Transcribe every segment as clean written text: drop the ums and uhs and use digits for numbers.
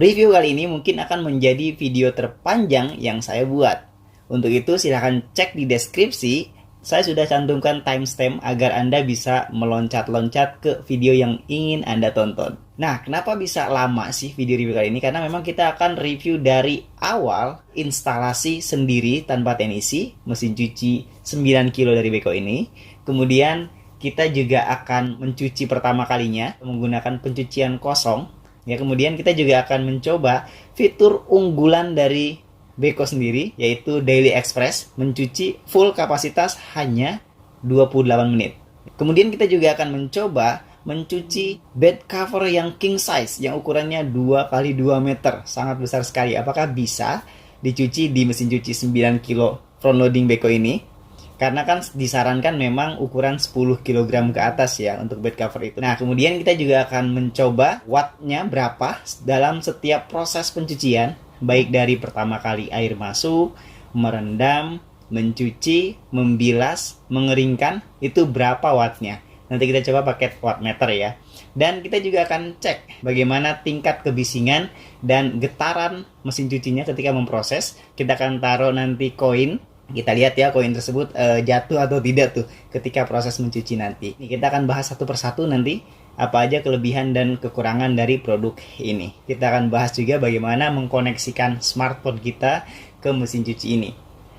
Review kali ini mungkin akan menjadi video terpanjang yang saya buat. Untuk itu silahkan cek di deskripsi. Saya sudah cantumkan timestamp agar Anda bisa meloncat-loncat ke video yang ingin Anda tonton. Nah, kenapa bisa lama sih video review kali ini? Karena memang kita akan review dari awal instalasi sendiri tanpa teknisi, mesin cuci 9 kilo dari Beko ini. Kemudian kita juga akan mencuci pertama kalinya menggunakan pencucian kosong. Ya, kemudian kita juga akan mencoba fitur unggulan dari Beko sendiri, yaitu Daily Express, mencuci full kapasitas hanya 28 menit. Kemudian kita juga akan mencoba mencuci bed cover yang king size, yang ukurannya 2x2 meter, sangat besar sekali. Apakah bisa dicuci di mesin cuci 9 kilo front loading Beko ini? Karena kan disarankan memang ukuran 10 kg ke atas ya untuk bed cover itu. Nah, kemudian kita juga akan mencoba wattnya berapa dalam setiap proses pencucian, baik dari pertama kali air masuk, merendam, mencuci, membilas, mengeringkan, itu berapa wattnya. Nanti kita coba pakai wattmeter ya. Dan kita juga akan cek bagaimana tingkat kebisingan dan getaran mesin cucinya ketika memproses. Kita akan taruh nanti koin. Kita lihat ya koin tersebut jatuh atau tidak tuh ketika proses mencuci nanti. Ini kita akan bahas satu persatu nanti apa aja kelebihan dan kekurangan dari produk ini. Kita akan bahas juga bagaimana mengkoneksikan smartphone kita ke mesin cuci ini.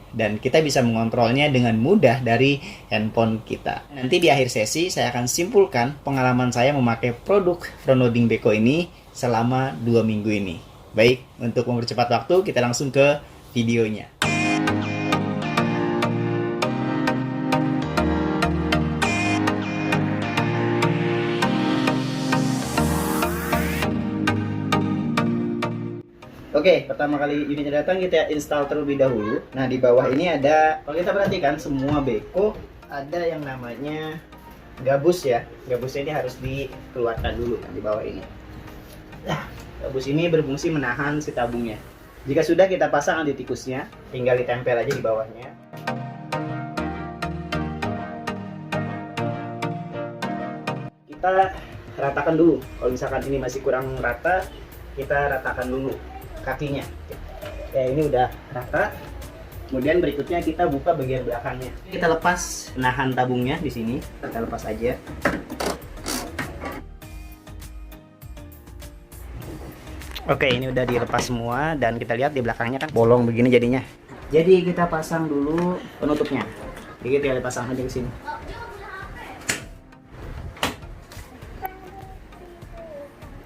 Dan kita bisa mengontrolnya dengan mudah dari handphone kita. Nanti di akhir sesi saya akan simpulkan pengalaman saya memakai produk front loading Beko ini selama 2 minggu ini. Baik, untuk mempercepat waktu kita langsung ke videonya. Oke, pertama kali unitnya datang kita install terlebih dahulu. Nah, di bawah ini ada, kalau kita perhatikan semua Beko ada yang namanya gabus ya. Gabusnya ini harus dikeluarkan dulu di bawah ini. Nah, gabus ini berfungsi menahan si tabungnya. Jika sudah kita pasang anti tikusnya, tinggal ditempel aja di bawahnya. Kita ratakan dulu. Kalau misalkan ini masih kurang rata, kita ratakan dulu kakinya. Ya, ini udah rata. Kemudian berikutnya kita buka bagian belakangnya. Kita lepas penahan tabungnya di sini. Kita lepas aja. Oke, ini udah dilepas semua dan kita lihat di belakangnya kan bolong begini jadinya. Jadi kita pasang dulu penutupnya. Jadi tinggal dipasang aja ke sini.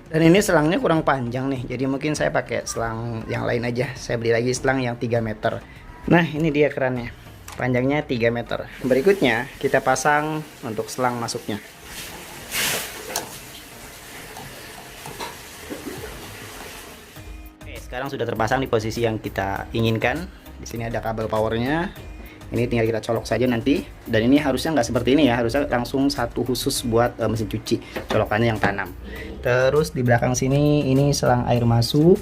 Dan ini selangnya kurang panjang nih, jadi mungkin saya pakai selang yang lain aja. Saya beli lagi selang yang 3 meter. Nah, ini dia kerannya, panjangnya 3 meter. Berikutnya kita pasang untuk selang masuknya. Oke, sekarang sudah terpasang di posisi yang kita inginkan. Di sini ada kabel powernya. Ini tinggal kita colok saja nanti. Dan ini harusnya nggak seperti ini ya, harusnya langsung satu khusus buat mesin cuci, colokannya yang tanam. Terus di belakang sini ini selang air masuk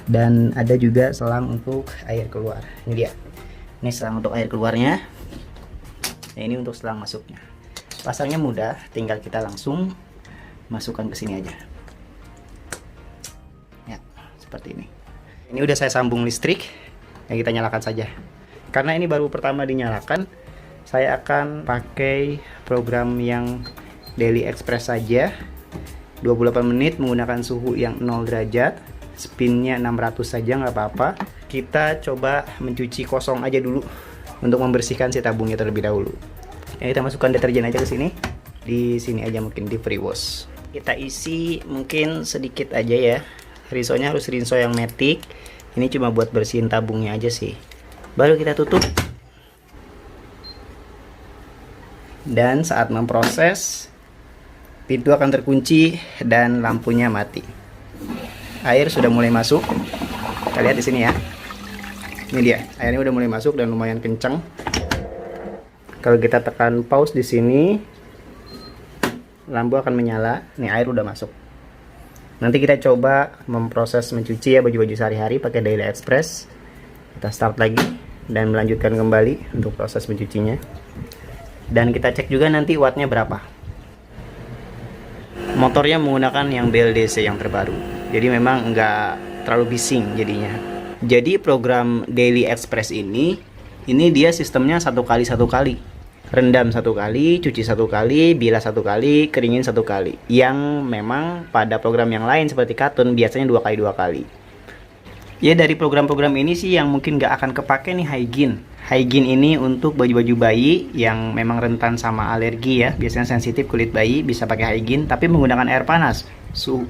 dan ada juga selang untuk air keluar. Ini dia. Ini selang untuk air keluarnya. Nah, ini untuk selang masuknya. Pasangnya mudah, tinggal kita langsung masukkan ke sini aja. Ya, seperti ini. Ini udah saya sambung listrik. Yang kita nyalakan saja. Karena ini baru pertama dinyalakan, saya akan pakai program yang Daily Express saja. 28 menit menggunakan suhu yang 0 derajat, spinnya 600 saja nggak apa-apa. Kita coba mencuci kosong aja dulu untuk membersihkan si tabungnya terlebih dahulu. Ya, kita masukkan deterjen aja ke sini. Di sini aja mungkin di free wash. Kita isi mungkin sedikit aja ya. Rinsonya harus rinso yang matic. Ini cuma buat bersihin tabungnya aja sih. Baru kita tutup. Dan saat memproses, pintu akan terkunci dan lampunya mati. Air sudah mulai masuk. Kita lihat di sini ya. Ini dia, airnya udah mulai masuk dan lumayan kencang. Kalau kita tekan pause di sini, lampu akan menyala. Nih, air udah masuk. Nanti kita coba memproses mencuci ya baju-baju sehari-hari pakai Daily Express. Kita start lagi dan melanjutkan kembali untuk proses mencucinya. Dan kita cek juga nanti wattnya berapa. Motornya menggunakan yang BLDC yang terbaru. Jadi memang nggak terlalu bising jadinya. Jadi program Daily Express ini dia sistemnya satu kali, rendam satu kali, cuci satu kali, bilas satu kali, keringin satu kali. Yang memang pada program yang lain seperti Katun biasanya dua kali. Ya, dari program-program ini sih yang mungkin nggak akan kepake nih Hygiene. Hygiene ini untuk baju-baju bayi yang memang rentan sama alergi ya, biasanya sensitif kulit bayi, bisa pakai Hygiene tapi menggunakan air panas.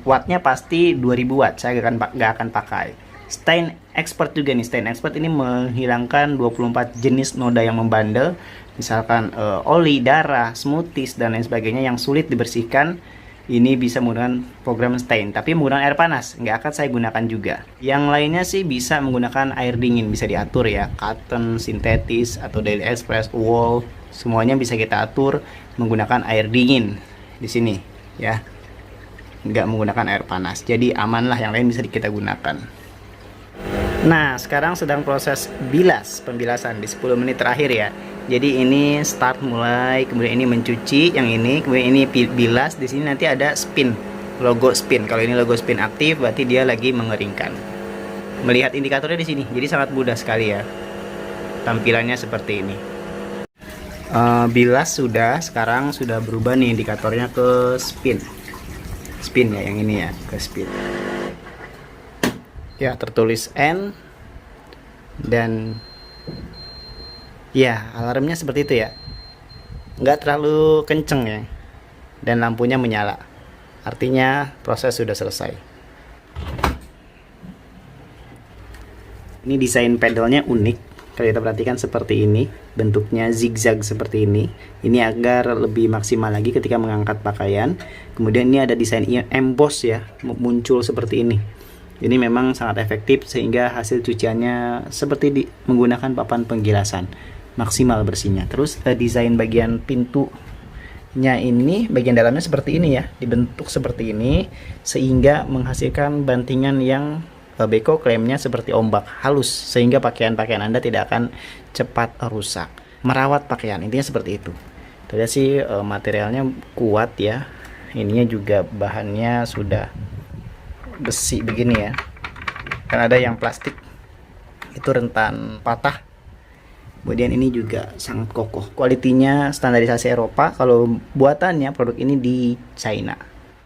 Wattnya pasti 2000 watt, saya nggak akan pakai. Stain Expert juga nih, Stain Expert ini menghilangkan 24 jenis noda yang membandel, misalkan oli, darah, smoothies dan lain sebagainya yang sulit dibersihkan. Ini bisa menggunakan program Stain, tapi menggunakan air panas, nggak akan saya gunakan juga. Yang lainnya sih bisa menggunakan air dingin, bisa diatur ya, cotton, sintetis, atau Daily Express, wool, semuanya bisa kita atur menggunakan air dingin di sini ya, nggak menggunakan air panas. Jadi aman lah, yang lain bisa kita gunakan. Nah, sekarang sedang proses pembilasan di 10 menit terakhir ya. Jadi ini start mulai, kemudian ini mencuci, yang ini, kemudian ini bilas. Di sini nanti ada spin, logo spin. Kalau ini logo spin aktif, berarti dia lagi mengeringkan. Melihat indikatornya di sini, jadi sangat mudah sekali ya. Tampilannya seperti ini. Bilas sudah, sekarang sudah berubah nih indikatornya ke spin. Spin ya, yang ini ya, ke spin. Ya, tertulis N dan ya, alarmnya seperti itu ya, nggak terlalu kenceng ya, dan lampunya menyala, artinya proses sudah selesai. Ini desain pedalnya unik, kalau kita perhatikan seperti ini, bentuknya zigzag seperti ini agar lebih maksimal lagi ketika mengangkat pakaian. Kemudian ini ada desain emboss ya, muncul seperti ini. Ini memang sangat efektif sehingga hasil cuciannya seperti menggunakan papan penggilasan, maksimal bersihnya. Terus desain bagian pintunya ini, bagian dalamnya seperti ini ya, dibentuk seperti ini sehingga menghasilkan bantingan yang beko, klaimnya seperti ombak halus sehingga pakaian-pakaian Anda tidak akan cepat rusak. Merawat pakaian, intinya seperti itu. Tadi sih materialnya kuat ya, ininya juga bahannya sudah besi begini ya, kan ada yang plastik itu rentan patah. Kemudian ini juga sangat kokoh, kualitinya standarisasi Eropa. Kalau buatannya produk ini di China.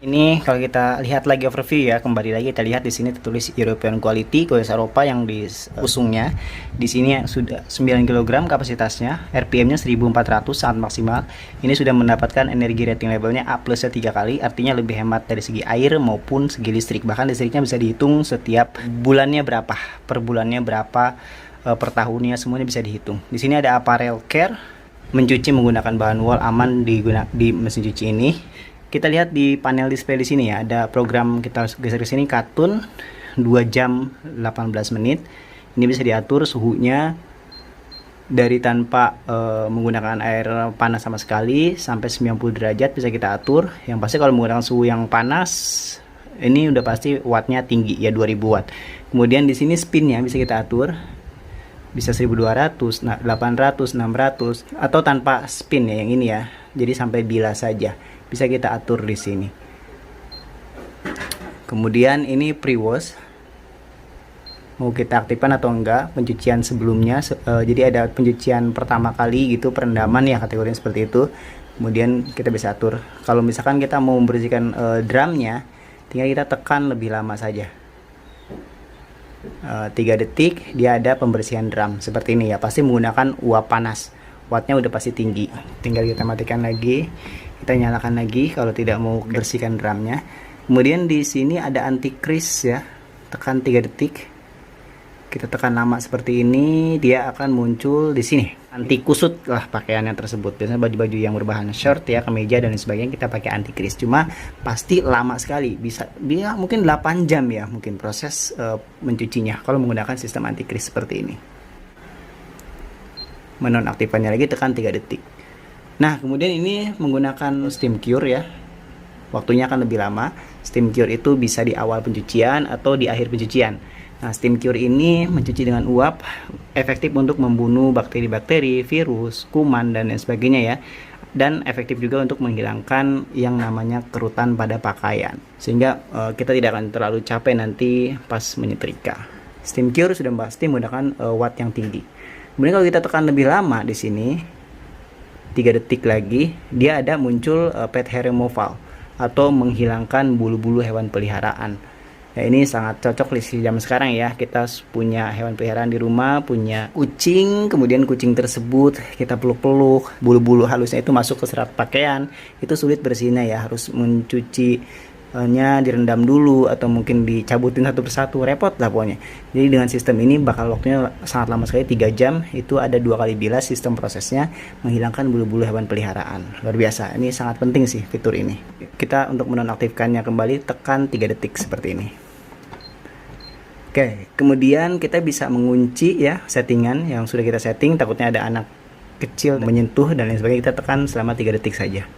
Ini kalau kita lihat lagi overview ya, kembali lagi kita lihat di sini tertulis European Quality, kualitas Eropa yang di usungnya. Di sini sudah 9 kg kapasitasnya, RPM-nya 1400, sangat maksimal. Ini sudah mendapatkan energi rating labelnya A+ 3 kali, artinya lebih hemat dari segi air maupun segi listrik. Bahkan listriknya bisa dihitung setiap bulannya berapa, per bulannya berapa, per tahunnya, semuanya bisa dihitung. Di sini ada apparel care, mencuci menggunakan bahan wool, aman di mesin cuci ini. Kita lihat di panel display di sini ya, ada program, kita geser ke sini, Katun 2 jam 18 menit. Ini bisa diatur suhunya dari tanpa menggunakan air panas sama sekali sampai 90 derajat bisa kita atur. Yang pasti kalau menggunakan suhu yang panas ini udah pasti wattnya tinggi ya, 2000 watt. Kemudian di sini spinnya bisa kita atur, bisa 1200, 800, 600 atau tanpa spin ya, yang ini ya. Jadi sampai bilas saja bisa kita atur di sini. Kemudian ini pre-wash, mau kita aktifkan atau enggak, pencucian sebelumnya. Jadi ada pencucian pertama kali gitu, perendaman ya, kategorinya seperti itu. Kemudian kita bisa atur. Kalau misalkan kita mau membersihkan drumnya, tinggal kita tekan lebih lama saja. 3 detik dia ada pembersihan drum seperti ini ya, pasti menggunakan uap panas. Wattnya udah pasti tinggi. Tinggal kita matikan lagi, kita nyalakan lagi kalau tidak mau bersihkan drumnya. Kemudian di sini ada anti crease ya, tekan 3 detik. Kita tekan lama seperti ini, dia akan muncul di sini. Anti kusut lah pakaiannya tersebut. Biasanya baju-baju yang berbahan shirt ya, kemeja dan sebagainya kita pakai anti crease. Cuma pasti lama sekali, bisa mungkin 8 jam ya mungkin proses mencucinya kalau menggunakan sistem anti crease seperti ini. Menonaktifkannya lagi, tekan 3 detik. Nah, kemudian ini menggunakan steam cure ya. Waktunya akan lebih lama. Steam cure itu bisa di awal pencucian atau di akhir pencucian. Nah, steam cure ini mencuci dengan uap, efektif untuk membunuh bakteri-bakteri, virus, kuman dan lain sebagainya ya. dan efektif juga untuk menghilangkan yang namanya kerutan pada pakaian, sehingga kita tidak akan terlalu capek nanti pas menyetrika. Steam cure sudah pasti menggunakan watt yang tinggi. Kemudian kalau kita tekan lebih lama di sini, 3 detik lagi, dia ada muncul pet hair removal atau menghilangkan bulu-bulu hewan peliharaan. Ya, ini sangat cocok di zaman sekarang ya. Kita punya hewan peliharaan di rumah, punya kucing, kemudian kucing tersebut kita peluk-peluk, bulu-bulu halusnya itu masuk ke serat pakaian, itu sulit bersihnya ya, harus mencucinya direndam dulu atau mungkin dicabutin satu persatu, repot lah pokoknya. Jadi dengan sistem ini bakal waktunya sangat lama sekali, 3 jam, itu ada 2 kali bilas sistem prosesnya menghilangkan bulu-bulu hewan peliharaan. Luar biasa, ini sangat penting sih fitur ini. Kita untuk menonaktifkannya kembali tekan 3 detik seperti ini. Oke, kemudian kita bisa mengunci ya settingan yang sudah kita setting, takutnya ada anak kecil menyentuh dan lain sebagainya, kita tekan selama 3 detik saja.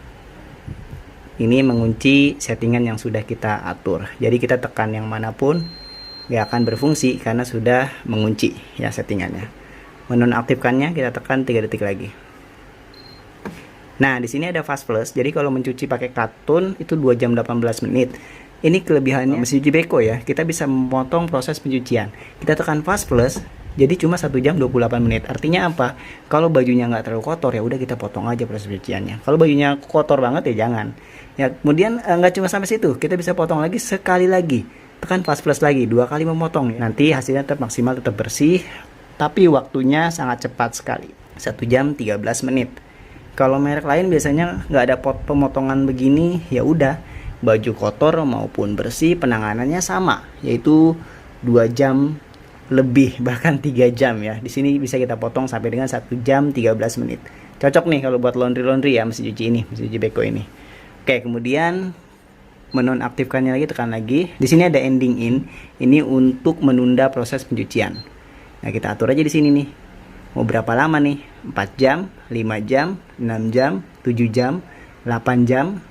Ini mengunci settingan yang sudah kita atur. Jadi kita tekan yang manapun gak akan berfungsi karena sudah mengunci ya settingannya. Menonaktifkannya kita tekan 3 detik lagi. Nah, di sini ada fast plus. Jadi kalau mencuci pakai katun itu 2 jam 18 menit. Ini kelebihannya mesin cuci Beko ya. Kita bisa memotong proses pencucian. Kita tekan fast plus, jadi cuma 1 jam 28 menit. Artinya apa? Kalau bajunya nggak terlalu kotor ya udah kita potong aja proses pencuciannya. Kalau bajunya kotor banget ya jangan. Ya, kemudian nggak cuma sampai situ, kita bisa potong lagi sekali lagi. Tekan fast plus lagi, 2 kali memotong. Nanti hasilnya tetap maksimal, tetap bersih, tapi waktunya sangat cepat sekali. 1 jam 13 menit. Kalau merek lain biasanya nggak ada pemotongan begini, ya udah. Baju kotor maupun bersih penanganannya sama, yaitu 2 jam lebih, bahkan 3 jam ya. Di sini bisa kita potong sampai dengan 1 jam 13 menit. Cocok nih kalau buat laundry ya, mesin cuci ini, mesin cuci Beko ini. Oke, kemudian menonaktifkannya lagi, tekan lagi. Di sini ada ending in. Ini untuk menunda proses pencucian. Nah, kita atur aja di sini nih. Mau berapa lama nih? 4 jam, 5 jam, 6 jam, 7 jam, 8 jam,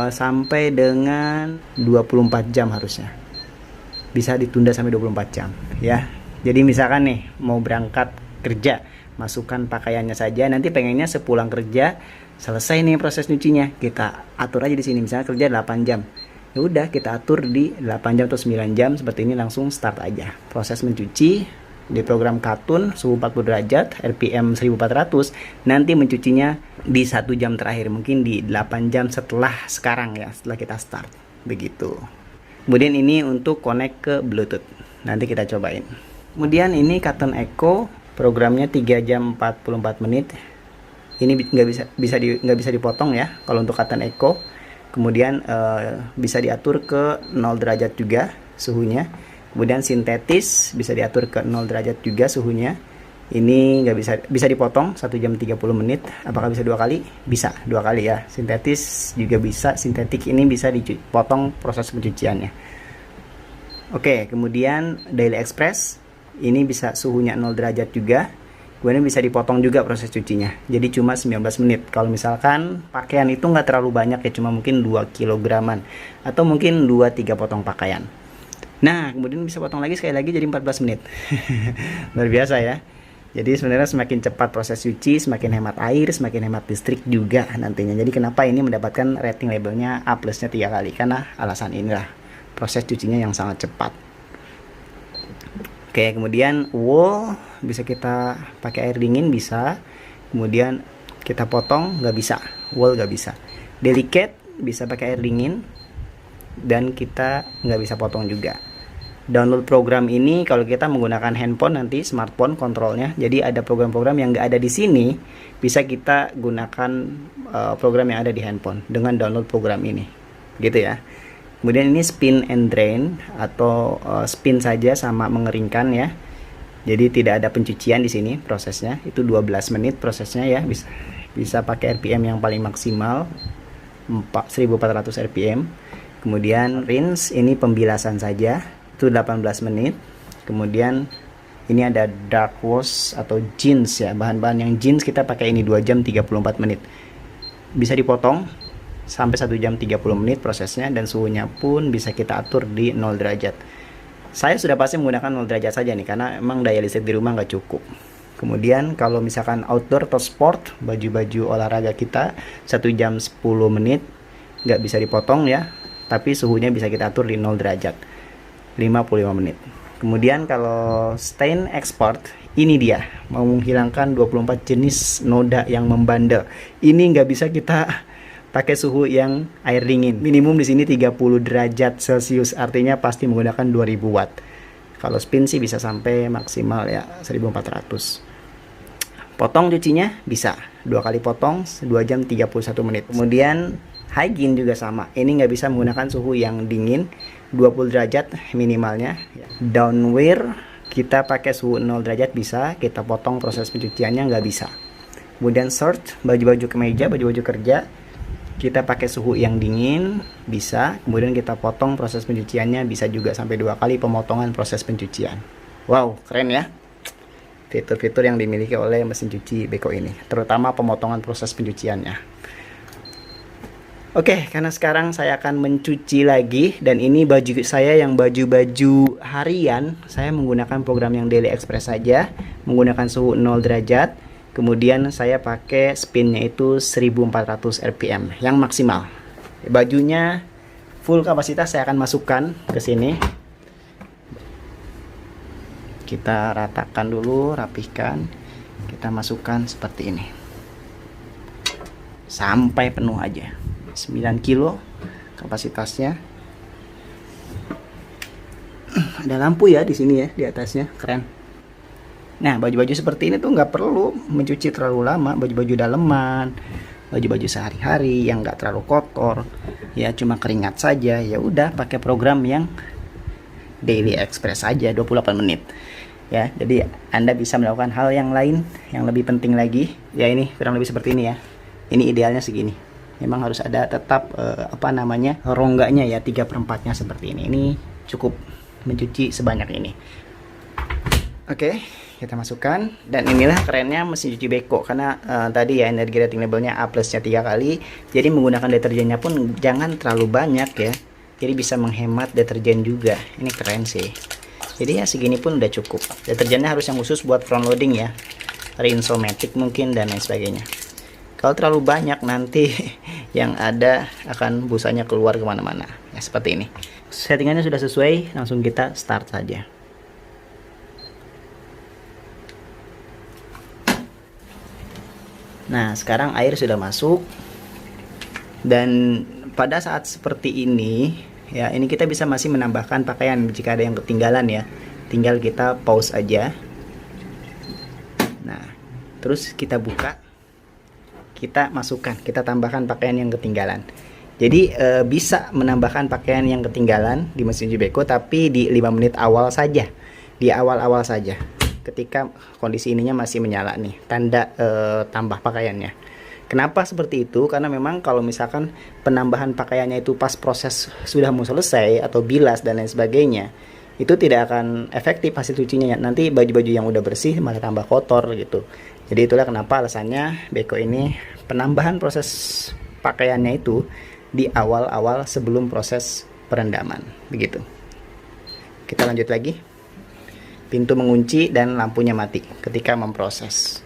sampai dengan 24 jam harusnya. Bisa ditunda sampai 24 jam ya. Jadi misalkan nih mau berangkat kerja, masukkan pakaiannya saja, nanti pengennya sepulang kerja selesai nih proses nyucinya, kita atur aja di sini. Misalnya kerja 8 jam. Ya udah kita atur di 8 jam atau 9 jam seperti ini, langsung start aja proses mencuci. Di program katun suhu 40 derajat, RPM 1400, nanti mencucinya di 1 jam terakhir, mungkin di 8 jam setelah sekarang ya, setelah kita start begitu. Kemudian ini untuk connect ke Bluetooth, nanti kita cobain. Kemudian ini Katun Eco, programnya 3 jam 44 menit. Ini nggak bisa dipotong ya kalau untuk Katun Eco. Kemudian bisa diatur ke 0 derajat juga suhunya. Kemudian sintetis bisa diatur ke 0 derajat juga suhunya. Ini nggak bisa dipotong 1 jam 30 menit. Apakah bisa 2 kali? Bisa 2 kali ya. Sintetis juga bisa. Sintetik ini bisa dipotong proses pencuciannya. Oke, kemudian Daily Express ini bisa suhunya 0 derajat juga. Kemudian bisa dipotong juga proses cucinya. Jadi cuma 19 menit. Kalau misalkan pakaian itu nggak terlalu banyak ya, cuma mungkin 2 kilograman atau mungkin 2-3 potong pakaian. Nah, kemudian bisa potong lagi sekali lagi jadi 14 menit. Luar biasa ya. Jadi sebenarnya semakin cepat proses cuci, semakin hemat air, semakin hemat listrik juga nantinya. Jadi kenapa ini mendapatkan rating labelnya A plusnya 3 kali? Karena alasan inilah, proses cucinya yang sangat cepat. Oke, kemudian wool bisa kita pakai air dingin, bisa. Kemudian kita potong, nggak bisa. Wool nggak bisa. Delicate bisa pakai air dingin, dan kita nggak bisa potong juga. Download program ini kalau kita menggunakan handphone nanti, smartphone kontrolnya. Jadi ada program-program yang nggak ada di sini, bisa kita gunakan program yang ada di handphone dengan download program ini, gitu ya. Kemudian ini spin and drain atau spin saja sama mengeringkan ya. Jadi tidak ada pencucian di sini prosesnya. Itu 12 menit prosesnya ya. Bisa pakai RPM yang paling maksimal 1400 RPM. Kemudian rinse ini pembilasan saja, itu 18 menit. Kemudian ini ada dark wash atau jeans ya, bahan-bahan yang jeans kita pakai ini 2 jam 34 menit. Bisa dipotong sampai 1 jam 30 menit prosesnya, dan suhunya pun bisa kita atur di 0 derajat. Saya sudah pasti menggunakan 0 derajat saja nih, karena emang daya listrik di rumah nggak cukup. Kemudian kalau misalkan outdoor atau sport, baju-baju olahraga kita 1 jam 10 menit, nggak bisa dipotong ya, tapi suhunya bisa kita atur di 0 derajat 55 menit. Kemudian kalau stain export, ini dia, mau menghilangkan 24 jenis noda yang membandel. Ini nggak bisa kita pakai suhu yang air dingin. Minimum di sini 30 derajat Celcius, artinya pasti menggunakan 2000 watt. Kalau spin sih bisa sampai maksimal ya 1400. Potong cucinya bisa 2 kali potong 2 jam 31 menit. Kemudian hygiene juga sama. Ini nggak bisa menggunakan suhu yang dingin, 20 derajat minimalnya. Downwear kita pakai suhu 0 derajat bisa, kita potong proses pencuciannya nggak bisa. Kemudian shirt, baju-baju kemeja, baju-baju kerja, kita pakai suhu yang dingin bisa, kemudian kita potong proses pencuciannya bisa juga sampai 2 kali pemotongan proses pencucian. Wow, keren ya fitur-fitur yang dimiliki oleh mesin cuci Beko ini, terutama pemotongan proses pencuciannya. Oke, karena sekarang saya akan mencuci lagi, dan ini baju saya yang baju-baju harian, saya menggunakan program yang Daily Express saja, menggunakan suhu 0 derajat. Kemudian saya pakai spinnya itu 1400 rpm yang maksimal. Bajunya full kapasitas saya akan masukkan ke sini. Kita ratakan dulu, rapihkan. Kita masukkan seperti ini. Sampai penuh aja. 9 kilo kapasitasnya. Ada lampu ya di sini ya, di atasnya, keren. Nah, baju-baju seperti ini tuh nggak perlu mencuci terlalu lama, baju-baju daleman, baju-baju sehari-hari yang nggak terlalu kotor, ya cuma keringat saja, ya udah pakai program yang Daily Express saja 28 menit. Ya, jadi Anda bisa melakukan hal yang lain yang lebih penting lagi. Ya ini kurang lebih seperti ini ya. Ini idealnya segini. Memang harus ada tetap rongganya ya, 3/4-nya seperti ini. Ini cukup mencuci sebanyak ini. Oke, kita masukkan, dan inilah kerennya mesin cuci Beko, karena tadi ya energi rating labelnya A plusnya 3 kali, jadi menggunakan deterjennya pun jangan terlalu banyak ya, jadi bisa menghemat deterjen juga. Ini keren sih. Jadi ya segini pun udah cukup. Deterjennya harus yang khusus buat front loading ya, Rinsomatic mungkin dan lain sebagainya. Kalau terlalu banyak nanti yang ada akan busanya keluar kemana-mana ya, seperti ini. Settingannya sudah sesuai, langsung kita start saja. Nah, sekarang air sudah masuk, dan pada saat seperti ini ya, ini kita bisa masih menambahkan pakaian jika ada yang ketinggalan ya, tinggal kita pause aja. Nah, terus kita buka, kita masukkan, kita tambahkan pakaian yang ketinggalan. Jadi bisa menambahkan pakaian yang ketinggalan di mesin cuci Beko, tapi di 5 menit awal saja, di awal-awal saja, ketika kondisi ininya masih menyala nih, tanda tambah pakaiannya. Kenapa seperti itu? Karena memang kalau misalkan penambahan pakaiannya itu pas proses sudah mau selesai atau bilas dan lain sebagainya, itu tidak akan efektif hasil cucinya ya. Nanti baju-baju yang udah bersih malah tambah kotor gitu. Jadi itulah kenapa alasannya Beko ini penambahan proses pakaiannya itu di awal-awal sebelum proses perendaman, begitu. Kita lanjut lagi. Pintu mengunci dan lampunya mati ketika memproses.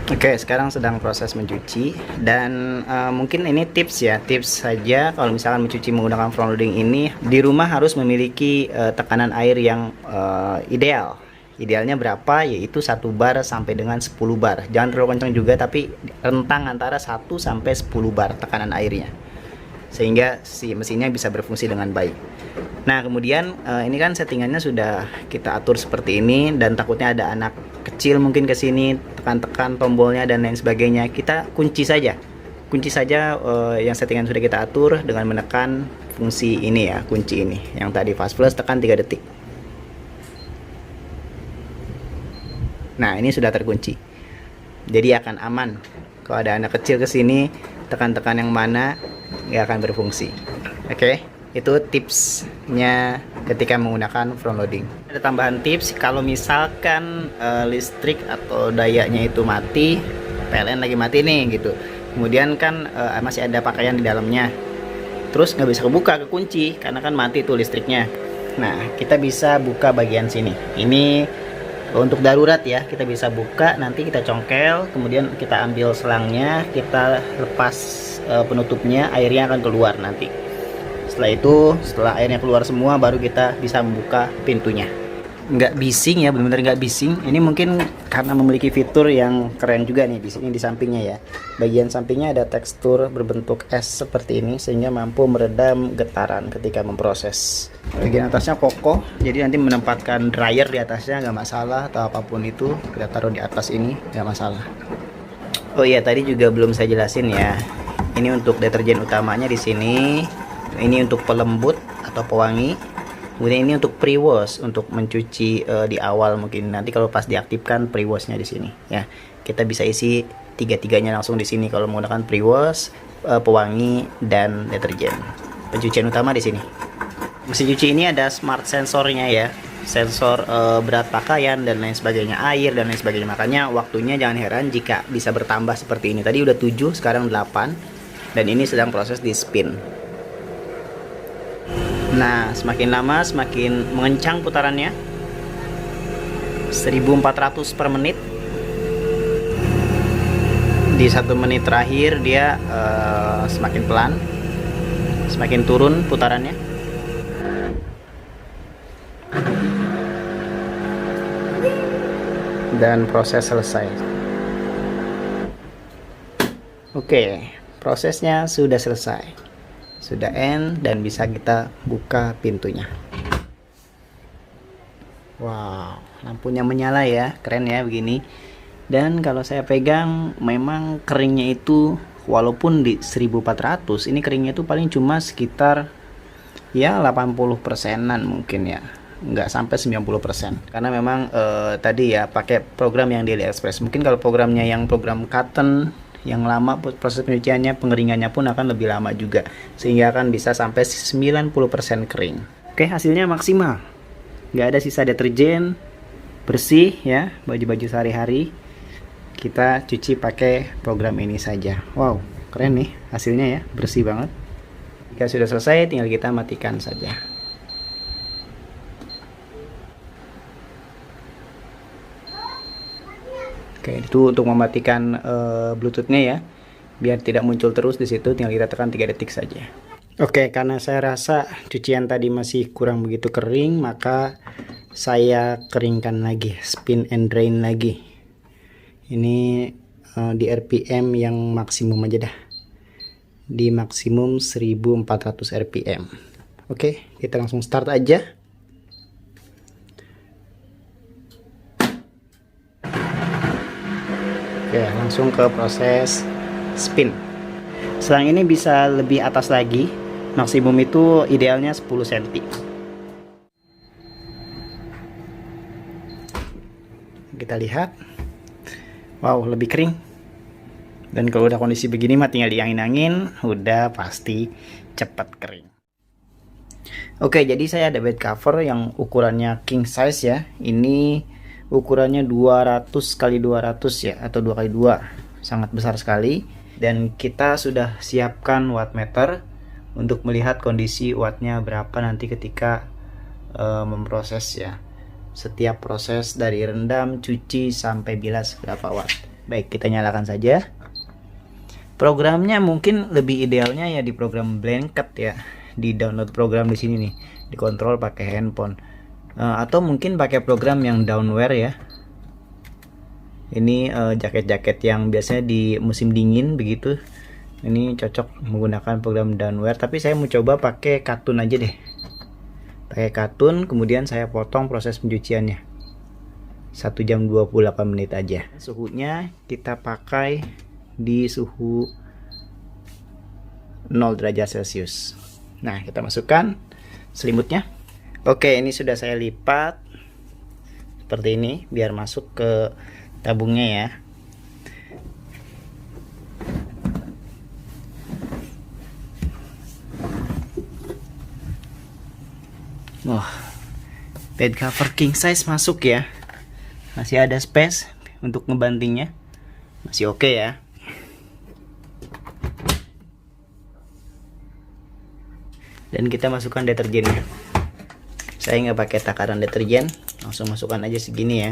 Oke, sekarang sedang proses mencuci, dan mungkin ini tips ya, tips saja kalau misalkan mencuci menggunakan front loading ini, di rumah harus memiliki tekanan air yang ideal. Idealnya berapa? Yaitu 1 bar sampai dengan 10 bar. Jangan terlalu kencang juga, tapi rentang antara 1 sampai 10 bar tekanan airnya, sehingga si mesinnya bisa berfungsi dengan baik. Nah, kemudian ini kan settingannya sudah kita atur seperti ini, dan takutnya ada anak kecil mungkin ke sini, tekan-tekan tombolnya dan lain sebagainya. Kita kunci saja yang settingan sudah kita atur dengan menekan fungsi ini ya, kunci ini yang tadi fast plus, tekan 3 detik. Nah, ini sudah terkunci, jadi akan aman. Kalau ada anak kecil ke sini, tekan-tekan yang mana nggak akan berfungsi. Oke, itu tipsnya ketika menggunakan front loading. Ada tambahan tips, kalau misalkan listrik atau dayanya itu mati, PLN lagi mati nih gitu, kemudian kan masih ada pakaian di dalamnya, terus nggak bisa kebuka, kekunci karena kan mati tuh listriknya. Nah, kita bisa buka bagian sini. Ini Untuk darurat ya, kita bisa buka, nanti kita congkel, kemudian kita ambil selangnya, kita lepas penutupnya, airnya akan keluar nanti. Setelah itu, setelah airnya keluar semua, baru kita bisa membuka pintunya. Nggak bising ya, benar-benar nggak bising. Ini mungkin karena memiliki fitur yang keren juga nih di sini di sampingnya ya. Bagian sampingnya ada tekstur berbentuk es seperti ini, sehingga mampu meredam getaran ketika memproses. Bagian atasnya kokoh, jadi nanti menempatkan dryer di atasnya nggak masalah, atau apapun itu kita taruh di atas ini nggak masalah. Oh iya, tadi juga belum saya jelasin ya. Ini untuk deterjen utamanya di sini. Ini untuk pelembut atau pewangi. Kemudian ini untuk pre-wash, untuk mencuci di awal mungkin. Nanti kalau pas diaktifkan pre-washnya di sini ya. Kita bisa isi tiga-tiganya langsung di sini kalau menggunakan pre-wash, pewangi dan deterjen. Pencucian utama di sini. Mesin cuci ini ada smart sensornya ya. Sensor berat pakaian dan lain sebagainya, air dan lain sebagainya. Makanya waktunya jangan heran jika bisa bertambah seperti ini. Tadi udah 7, sekarang 8. Dan ini sedang proses di spin. Nah, semakin lama semakin mengencang putarannya. 1400 per menit. Di 1 menit terakhir dia semakin pelan, semakin turun putarannya. Dan proses selesai. Oke, prosesnya sudah selesai. Sudah end dan bisa kita buka pintunya. Wow, lampunya menyala ya, keren ya begini. Dan kalau saya pegang memang keringnya itu walaupun di 1400, ini keringnya itu paling cuma sekitar ya 80%-an mungkin ya. Nggak sampai 90%. Karena memang tadi ya pakai program yang di AliExpress. Mungkin kalau programnya yang program cotton yang lama, proses pencuciannya, pengeringannya pun akan lebih lama juga, sehingga akan bisa sampai 90% kering. Oke, hasilnya maksimal, nggak ada sisa deterjen, bersih ya. Baju-baju sehari-hari kita cuci pakai program ini saja. Wow, keren nih hasilnya ya, bersih banget. Jika sudah selesai, tinggal kita matikan saja. Oke, itu untuk mematikan Bluetoothnya ya, biar tidak muncul terus di situ. Tinggal kita tekan 3 detik saja. Oke, karena saya rasa cucian tadi masih kurang begitu kering, maka saya keringkan lagi, spin and drain lagi. Ini di RPM yang maksimum aja dah, di maksimum 1400 RPM. Oke, kita langsung start aja. Oke, langsung ke proses spin. Selang ini bisa lebih atas lagi, maksimum itu idealnya 10 cm. Kita lihat, wow, lebih kering. Dan kalau udah kondisi begini mah tinggal diangin-angin, udah pasti cepat kering. Oke, jadi saya ada bed cover yang ukurannya king size ya. Ini ukurannya 200 x 200 ya, atau 2 x 2, sangat besar sekali. Dan kita sudah siapkan wattmeter untuk melihat kondisi wattnya berapa nanti ketika memproses ya. Setiap proses dari rendam, cuci sampai bilas berapa watt. Baik, kita nyalakan saja. Programnya mungkin lebih idealnya ya di program Blanket ya, di download program di sini nih, dikontrol pakai handphone. Atau mungkin pakai program yang downwear ya. Ini jaket-jaket yang biasanya di musim dingin begitu. Ini cocok menggunakan program downwear, tapi saya mau coba pakai katun aja deh. Pakai katun, kemudian saya potong proses pencuciannya. 1 jam 28 menit aja. Suhunya kita pakai di suhu 0 derajat Celcius. Nah, kita masukkan selimutnya. Oke, ini sudah saya lipat seperti ini biar masuk ke tabungnya ya. Wah, bed cover king size masuk ya. Masih ada space untuk ngebantingnya. Masih oke ya. Dan kita masukkan deterjennya. Saya nggak pakai takaran deterjen, langsung masukkan aja segini ya.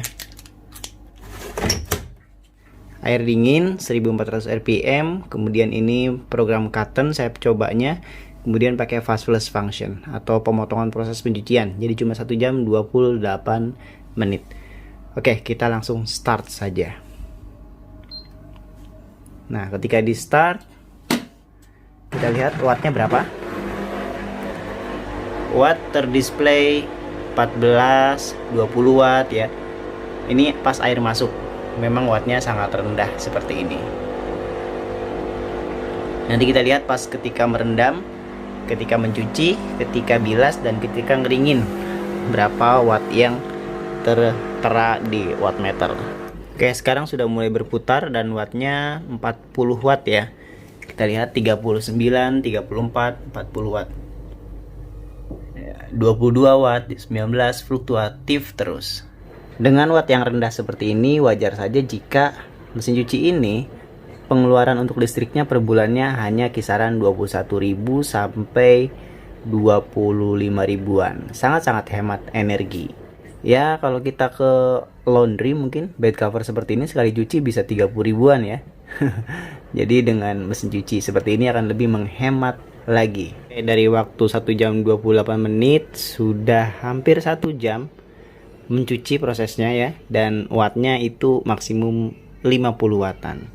Air dingin 1400 rpm, kemudian ini program Cotton saya cobanya, kemudian pakai fast flush function atau pemotongan proses pencucian, jadi cuma 1 jam 28 menit. Oke, kita langsung start saja. Nah, ketika di start, kita lihat wattnya berapa. Watt terdisplay 14, 20 watt ya. Ini pas air masuk, memang wattnya sangat rendah seperti ini. Nanti kita lihat pas ketika merendam, ketika mencuci, ketika bilas, dan ketika ngeringin, berapa watt yang tertera di wattmeter. Oke, sekarang sudah mulai berputar dan wattnya 40 watt ya. Kita lihat 39, 34, 40 watt. 22 watt, 19, fluktuatif terus. Dengan watt yang rendah seperti ini, wajar saja jika mesin cuci ini pengeluaran untuk listriknya per bulannya hanya kisaran 21.000 sampai 25 ribuan. Sangat-sangat hemat energi. Ya, kalau kita ke laundry mungkin bed cover seperti ini sekali cuci bisa 30 ribuan ya. Jadi dengan mesin cuci seperti ini akan lebih menghemat lagi. Dari waktu 1 jam 28 menit sudah hampir 1 jam mencuci prosesnya ya, dan wattnya itu maksimum 50 wattan.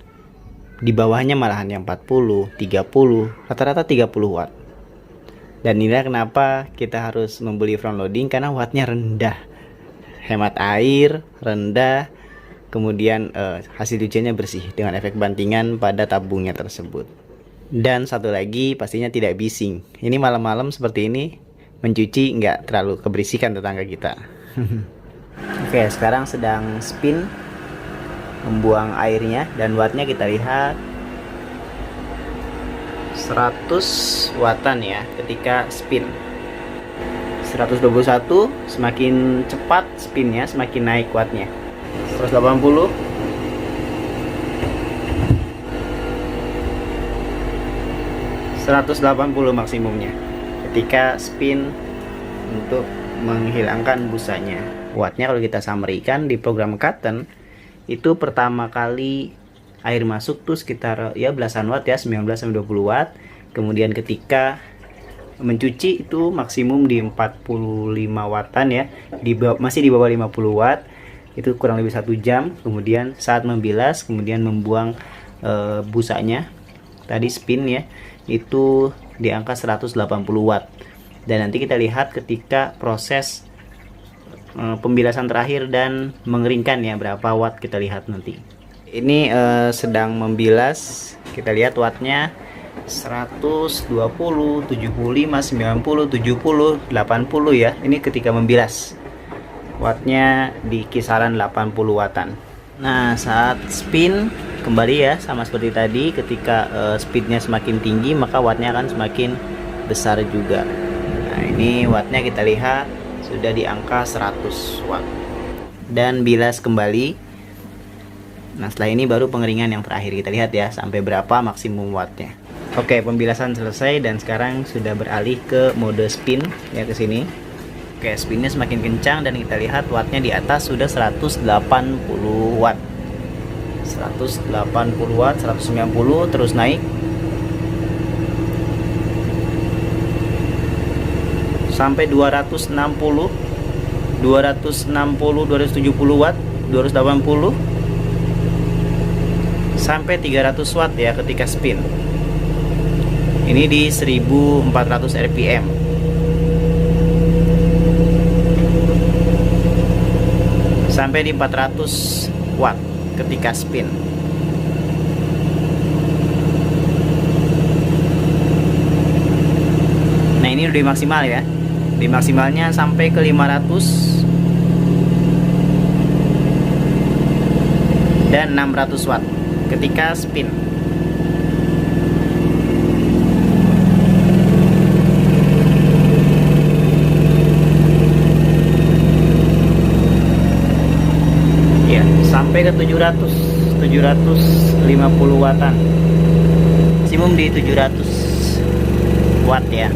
Di bawahnya malahan yang 40, 30, rata-rata 30 watt. Dan inilah kenapa kita harus membeli front loading, karena wattnya rendah, hemat air, rendah, kemudian hasil cuciannya bersih dengan efek bantingan pada tabungnya tersebut. Dan satu lagi, pastinya tidak bising. Ini malam-malam seperti ini mencuci nggak terlalu keberisikan tetangga kita. Oke, sekarang sedang spin membuang airnya, dan wattnya kita lihat 100 wattan ya ketika spin. 121, semakin cepat spinnya semakin naik wattnya. 180, 180 maksimumnya ketika spin untuk menghilangkan busanya. Wattnya kalau kita summary-kan di program Cotton itu pertama kali air masuk tuh sekitar ya belasan watt ya, 19-20 watt. Kemudian ketika mencuci itu maksimum di 45 wattan ya, masih di bawah 50 watt. Itu kurang lebih 1 jam. Kemudian saat membilas, kemudian membuang busanya tadi spin ya, itu di angka 180 watt. Dan nanti kita lihat ketika proses pembilasan terakhir dan mengeringkan ya, berapa watt kita lihat nanti. Ini sedang membilas, kita lihat wattnya 120, 75, 90, 70, 80 ya. Ini ketika membilas, wattnya di kisaran 80 wattan. Nah, saat spin kembali ya, sama seperti tadi, ketika speednya semakin tinggi maka wattnya akan semakin besar juga. Nah, ini wattnya kita lihat sudah di angka 100 watt. Dan bilas kembali. Nah, setelah ini baru pengeringan yang terakhir, kita lihat ya sampai berapa maksimum wattnya. Oke, pembilasan selesai dan sekarang sudah beralih ke mode spin ya, ke sini. Oke, spinnya semakin kencang dan kita lihat wattnya di atas sudah 180 watt. 180 watt, 190, terus naik sampai 260, 270 watt, 280 sampai 300 watt ya ketika spin. Ini di 1400 rpm. Sampai di 400 watt ketika spin. Nah, ini udah maksimal ya. Di maksimalnya sampai ke 500 dan 600 watt ketika spin. Ya, sampai ke 750 wattan. Maksimum di 700 watt ya.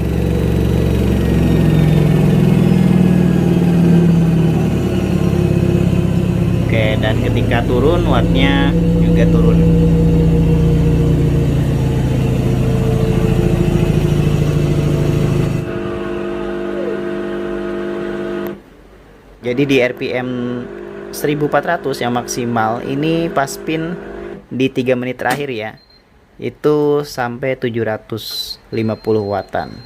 Oke, dan ketika turun wattnya juga agak turun. Jadi di RPM 1400 yang maksimal ini pas spin di 3 menit terakhir ya, itu sampai 750 wattan.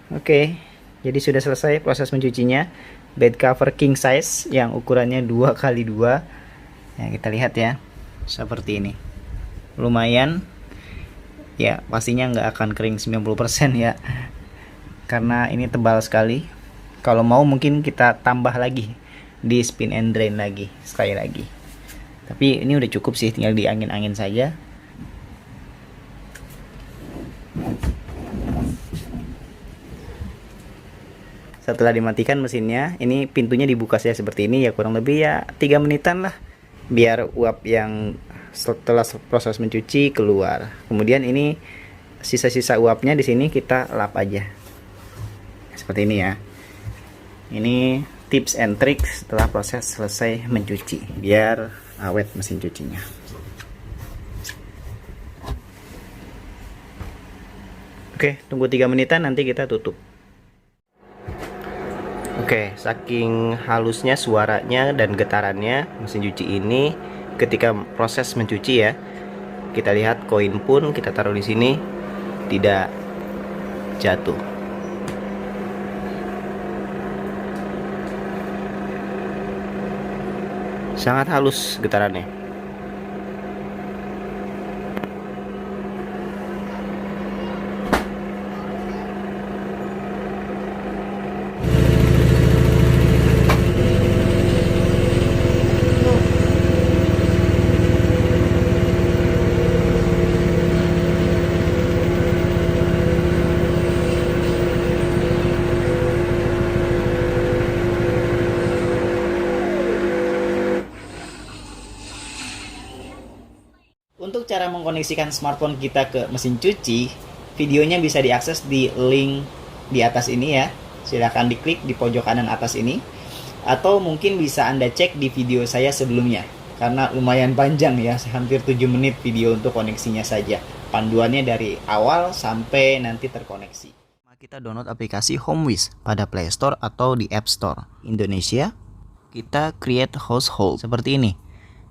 Oke, jadi sudah selesai proses mencucinya. Bed cover king size yang ukurannya 2x2. Ya, kita lihat ya, seperti ini. Lumayan ya, pastinya nggak akan kering 90% ya, karena ini tebal sekali. Kalau mau mungkin kita tambah lagi di spin and drain lagi sekali lagi, tapi ini udah cukup sih, tinggal di angin-angin saja. Setelah dimatikan mesinnya, ini pintunya dibuka saja seperti ini ya, kurang lebih ya 3 menitan lah, biar uap yang setelah proses mencuci keluar. Kemudian ini sisa-sisa uapnya di sini kita lap aja seperti ini ya. Ini tips and tricks setelah proses selesai mencuci biar awet mesin cucinya. Oke, tunggu 3 menitan, nanti kita tutup. Oke, saking halusnya suaranya dan getarannya mesin cuci ini ketika proses mencuci ya, kita lihat koin pun kita taruh di sini tidak jatuh. Sangat halus getarannya. Untuk cara mengkoneksikan smartphone kita ke mesin cuci, videonya bisa diakses di link di atas ini ya. Silahkan diklik di pojok kanan atas ini. Atau mungkin bisa Anda cek di video saya sebelumnya, karena lumayan panjang ya, hampir 7 menit video untuk koneksinya saja. Panduannya dari awal sampai nanti terkoneksi. Kita download aplikasi HomeWiz pada Play Store atau di App Store. Indonesia, kita create household seperti ini.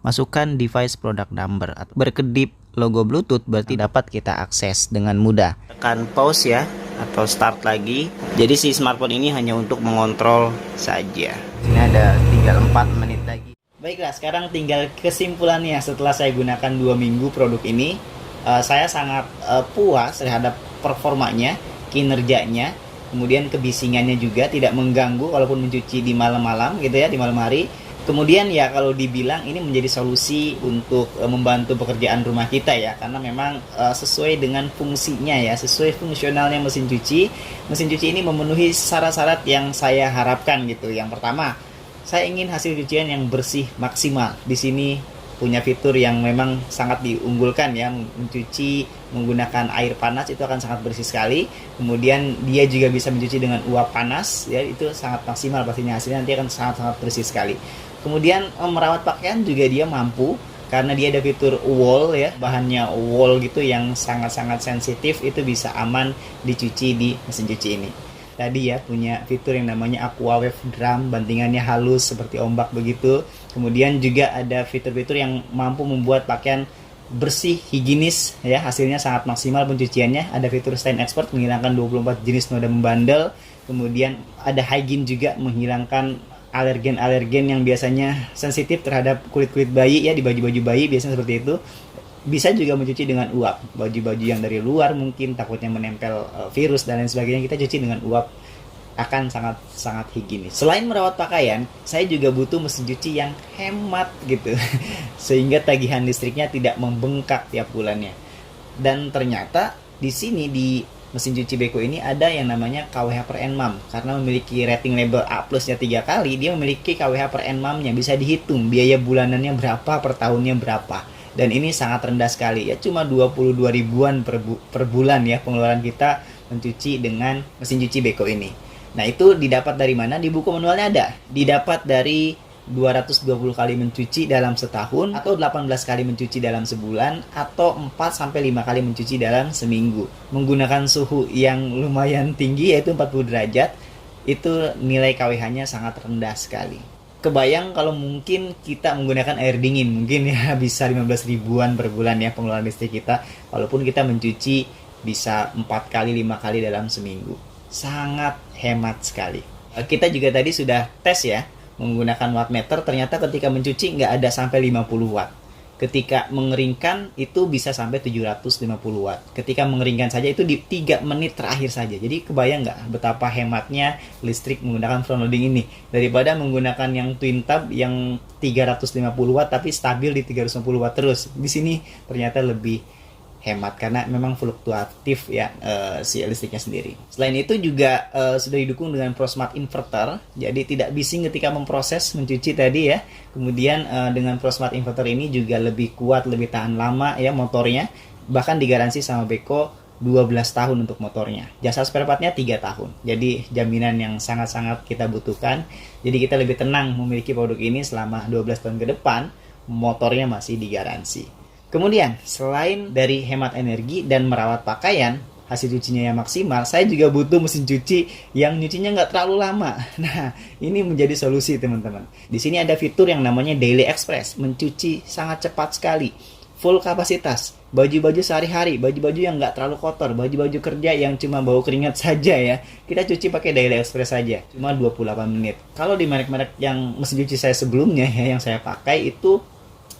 Masukkan device product number, berkedip logo Bluetooth berarti dapat kita akses dengan mudah. Tekan pause ya, atau start lagi. Jadi si smartphone ini hanya untuk mengontrol saja. Ini ada tinggal 4 menit lagi. Baiklah, sekarang tinggal kesimpulannya. Setelah saya gunakan 2 minggu produk ini, saya sangat puas terhadap performanya, kinerjanya, kemudian kebisingannya juga tidak mengganggu walaupun mencuci di malam-malam gitu ya, di malam hari. Kemudian ya kalau dibilang ini menjadi solusi untuk membantu pekerjaan rumah kita ya, karena memang sesuai dengan fungsinya ya, sesuai fungsionalnya mesin cuci. Mesin cuci ini memenuhi syarat-syarat yang saya harapkan gitu. Yang pertama, saya ingin hasil cucian yang bersih maksimal. Di sini punya fitur yang memang sangat diunggulkan ya, mencuci menggunakan air panas itu akan sangat bersih sekali. Kemudian dia juga bisa mencuci dengan uap panas ya, itu sangat maksimal pastinya, hasilnya nanti akan sangat-sangat bersih sekali. Kemudian merawat pakaian juga dia mampu, karena dia ada fitur wool ya, bahannya wool gitu yang sangat-sangat sensitif, itu bisa aman dicuci di mesin cuci ini. Tadi ya punya fitur yang namanya Aqua Wave Drum, bantingannya halus seperti ombak begitu. Kemudian juga ada fitur-fitur yang mampu membuat pakaian bersih, higienis ya, hasilnya sangat maksimal pencuciannya. Ada fitur Stain Expert menghilangkan 24 jenis noda membandel. Kemudian ada hygiene juga, menghilangkan alergen-alergen yang biasanya sensitif terhadap kulit-kulit bayi ya, di baju-baju bayi biasanya seperti itu. Bisa juga mencuci dengan uap, baju-baju yang dari luar mungkin takutnya menempel virus dan lain sebagainya, kita cuci dengan uap, akan sangat higienis. Selain merawat pakaian, saya juga butuh mesin cuci yang hemat gitu sehingga tagihan listriknya tidak membengkak tiap bulannya. Dan ternyata di sini di mesin cuci Beko ini ada yang namanya KWH per Nmam. Karena memiliki rating label A plusnya 3 kali, dia memiliki KWH per Nmam-nya. Bisa dihitung biaya bulanannya berapa, per tahunnya berapa. Dan ini sangat rendah sekali ya, cuma 22 ribuan per bulan ya pengeluaran kita mencuci dengan mesin cuci Beko ini. Nah itu didapat dari mana? Di buku manualnya ada. Didapat dari 220 kali mencuci dalam setahun, atau 18 kali mencuci dalam sebulan, atau 4-5 kali mencuci dalam seminggu. Menggunakan suhu yang lumayan tinggi yaitu 40 derajat, itu nilai KWH-nya sangat rendah sekali. Kebayang kalau mungkin kita menggunakan air dingin, mungkin ya bisa 15 ribuan per bulan ya pengeluaran listrik kita, walaupun kita mencuci bisa 4 kali 5 kali dalam seminggu. Sangat hemat sekali. Kita juga tadi sudah tes ya menggunakan wattmeter, ternyata ketika mencuci nggak ada sampai 50 watt. Ketika mengeringkan itu bisa sampai 750 watt. Ketika mengeringkan saja itu di 3 menit terakhir saja. Jadi kebayang nggak betapa hematnya listrik menggunakan front loading ini. Daripada menggunakan yang twin tub yang 350 watt tapi stabil di 350 watt terus. Di sini ternyata lebih hemat karena memang fluktuatif ya si listriknya sendiri. Selain itu juga sudah didukung dengan ProSmart Inverter, jadi tidak bising ketika memproses mencuci tadi ya. Kemudian dengan ProSmart Inverter ini juga lebih kuat, lebih tahan lama ya motornya. Bahkan digaransi sama Beko 12 tahun untuk motornya. Jasa spare partnya 3 tahun. Jadi jaminan yang sangat-sangat kita butuhkan. Jadi kita lebih tenang memiliki produk ini selama 12 tahun ke depan, motornya masih digaransi. Kemudian, selain dari hemat energi dan merawat pakaian, hasil cucinya yang maksimal, saya juga butuh mesin cuci yang nyucinya nggak terlalu lama. Nah, ini menjadi solusi teman-teman. Di sini ada fitur yang namanya Daily Express, mencuci sangat cepat sekali, full kapasitas, baju-baju sehari-hari, baju-baju yang nggak terlalu kotor, baju-baju kerja yang cuma bau keringat saja ya, kita cuci pakai Daily Express saja, cuma 28 menit. Kalau di merek-merek yang mesin cuci saya sebelumnya ya, yang saya pakai itu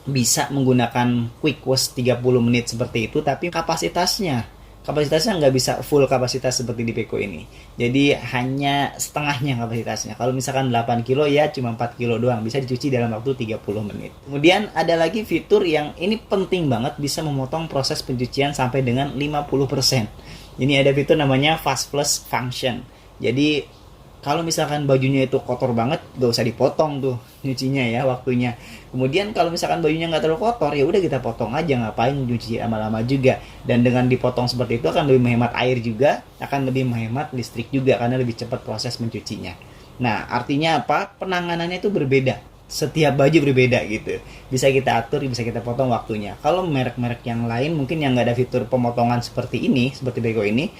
bisa menggunakan quick wash 30 menit seperti itu, tapi kapasitasnya nggak bisa full kapasitas seperti di Beko ini. Jadi hanya setengahnya kapasitasnya. Kalau misalkan 8 kilo ya cuma 4 kilo doang, bisa dicuci dalam waktu 30 menit. Kemudian ada lagi fitur yang ini penting banget, bisa memotong proses pencucian sampai dengan 50%. Ini ada fitur namanya Fast Flush Function. Jadi kalau misalkan bajunya itu kotor banget, gak usah dipotong tuh nyucinya ya waktunya. Kemudian kalau misalkan bajunya nggak terlalu kotor, ya udah kita potong aja, ngapain nyuci lama-lama juga. Dan dengan dipotong seperti itu akan lebih menghemat air juga, akan lebih menghemat listrik juga karena lebih cepat proses mencucinya. Nah, artinya apa? Penanganannya itu berbeda. Setiap baju berbeda gitu. Bisa kita atur, bisa kita potong waktunya. Kalau merek-merek yang lain mungkin yang nggak ada fitur pemotongan seperti ini, seperti Beko ini,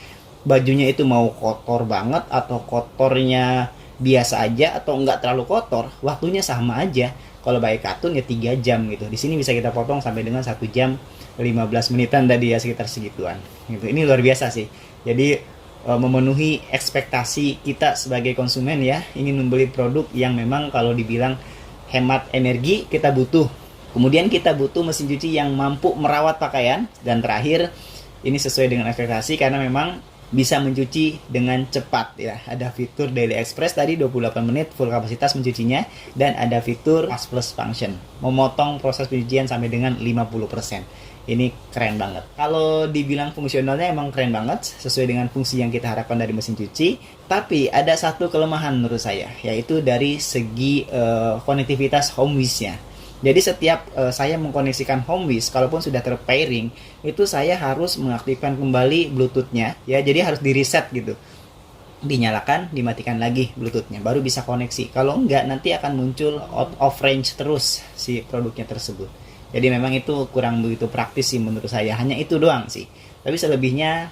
bajunya itu mau kotor banget atau kotornya biasa aja atau nggak terlalu kotor, waktunya sama aja. Kalau pakai katun ya 3 jam gitu. Di sini bisa kita potong sampai dengan 1 jam 15 menitan tadi ya, sekitar segituan. Gitu. Ini luar biasa sih. Jadi memenuhi ekspektasi kita sebagai konsumen ya, ingin membeli produk yang memang kalau dibilang hemat energi kita butuh. Kemudian kita butuh mesin cuci yang mampu merawat pakaian, dan terakhir ini sesuai dengan ekspektasi karena memang bisa mencuci dengan cepat ya. Ada fitur Daily Express tadi 28 menit full kapasitas mencucinya, dan ada fitur Fast Flush Function, memotong proses pencucian sampai dengan 50%. Ini keren banget. Kalau dibilang fungsionalnya emang keren banget, sesuai dengan fungsi yang kita harapkan dari mesin cuci. Tapi ada satu kelemahan menurut saya, yaitu dari segi konektivitas HomeWiz-nya. Jadi setiap saya mengkoneksikan HomeWiz, kalaupun sudah terpairing, itu saya harus mengaktifkan kembali Bluetooth-nya, ya. Jadi harus di-reset gitu, dinyalakan, dimatikan lagi Bluetooth-nya, baru bisa koneksi. Kalau enggak, nanti akan muncul out of range terus si produknya tersebut. Jadi memang itu kurang begitu praktis sih menurut saya. Hanya itu doang sih. Tapi selebihnya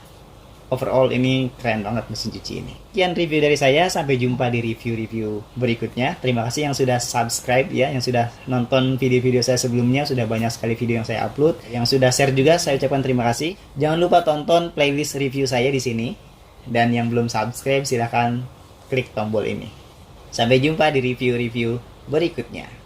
overall ini keren banget mesin cuci ini. Sekian review dari saya, sampai jumpa di review-review berikutnya. Terima kasih yang sudah subscribe ya, yang sudah nonton video-video saya sebelumnya, sudah banyak sekali video yang saya upload. Yang sudah share juga saya ucapkan terima kasih. Jangan lupa tonton playlist review saya di sini. Dan yang belum subscribe silahkan klik tombol ini. Sampai jumpa di review-review berikutnya.